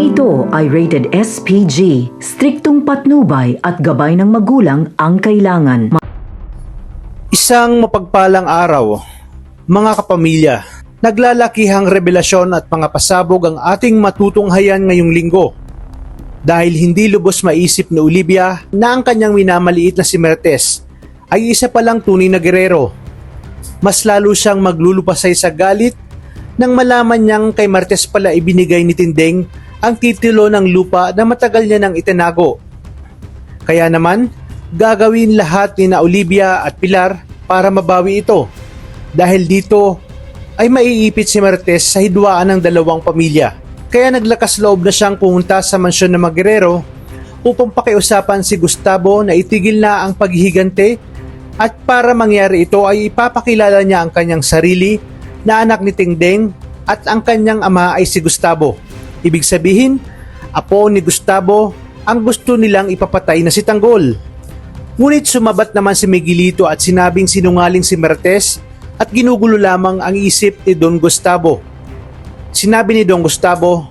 Ito ay rated SPG, striktong patnubay at gabay ng magulang ang kailangan. Isang mapagpalang araw, mga kapamilya. Naglalakihang revelasyon at mga pasabog ang ating matutunghayan ngayong linggo. Dahil hindi lubos maisip ni Olivia na ang kanyang minamaliit na si Mertes ay isa palang tunay na gerero. Mas lalo siyang maglulupasay sa galit nang malaman niyang kay Mertes pala ibinigay ni Tindeng ang titulo ng lupa na matagal niya nang itinago. Kaya naman, gagawin lahat ni na Olivia at Pilar para mabawi ito. Dahil dito ay maiipit si Mertes sa hidwaan ng dalawang pamilya. Kaya naglakas loob na siyang pumunta sa mansyon ng mga gerero upang pakiusapan si Gustavo na itigil na ang paghihigante at para mangyari ito ay ipapakilala niya ang kanyang sarili na anak ni Tindeng at ang kanyang ama ay si Gustavo. Ibig sabihin, apo ni Gustavo ang gusto nilang ipapatay na si Tanggol. Ngunit sumabat naman si Miguelito at sinabing sinungaling si Mertes at ginugulo lamang ang isip ni Don Gustavo. Sinabi ni Don Gustavo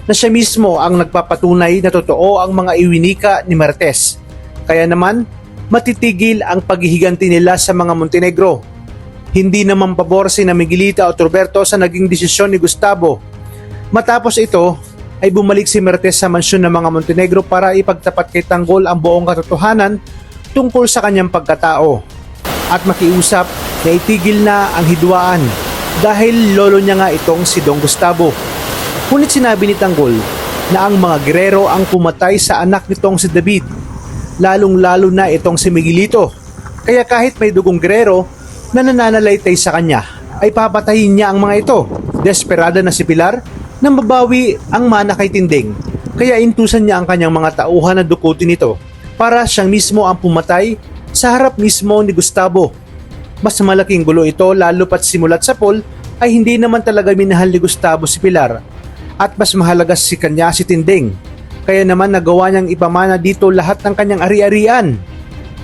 na siya mismo ang nagpapatunay na totoo ang mga iwinika ni Mertes. Kaya naman, matitigil ang paghihiganti nila sa mga Montenegro. Hindi naman pabor si Miguelito at Roberto sa naging desisyon ni Gustavo. Matapos ito, ay bumalik si Mertes sa mansyon ng mga Montenegro para ipagtapat kay Tanggol ang buong katotohanan tungkol sa kanyang pagkatao at makiusap na itigil na ang hidwaan dahil lolo niya nga itong si Don Gustavo. Ngunit sinabi ni Tanggol na ang mga gerero ang pumatay sa anak nitong si David, lalong-lalo na itong si Miguelito. Kaya kahit may dugong gerero na nananalaytay sa kanya, ay papatayin niya ang mga ito. Desperada na si Pilar na mabawi ang mana kay Tindeng. Kaya intusan niya ang kanyang mga tauhan na dukutin ito para siyang mismo ang pumatay sa harap mismo ni Gustavo. Mas malaking gulo ito lalo pat simulat sa poll ay hindi naman talaga minahal ni Gustavo si Pilar at mas mahalaga si kanya si Tindeng. Kaya naman nagawa niyang ipamana dito lahat ng kanyang ari-arian.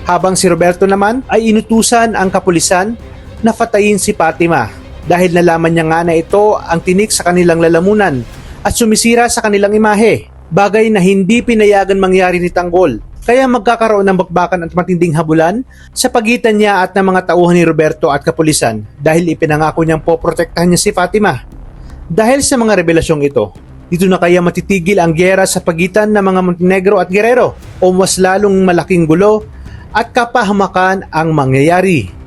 Habang si Roberto naman ay inutusan ang kapulisan na patayin si Fatima dahil nalaman niya nga na ito ang tinik sa kanilang lalamunan at sumisira sa kanilang imahe, bagay na hindi pinayagan mangyari ni Tanggol. Kaya magkakaroon ng bakbakan at matinding habulan sa pagitan niya at ng mga tauhan ni Roberto at kapulisan dahil ipinangako niyang poprotektahan niya si Fatima. Dahil sa mga revelasyong ito, dito na kaya matitigil ang giyera sa pagitan ng mga Montenegro at Guerrero o mas lalong malaking gulo at kapahamakan ang mangyayari.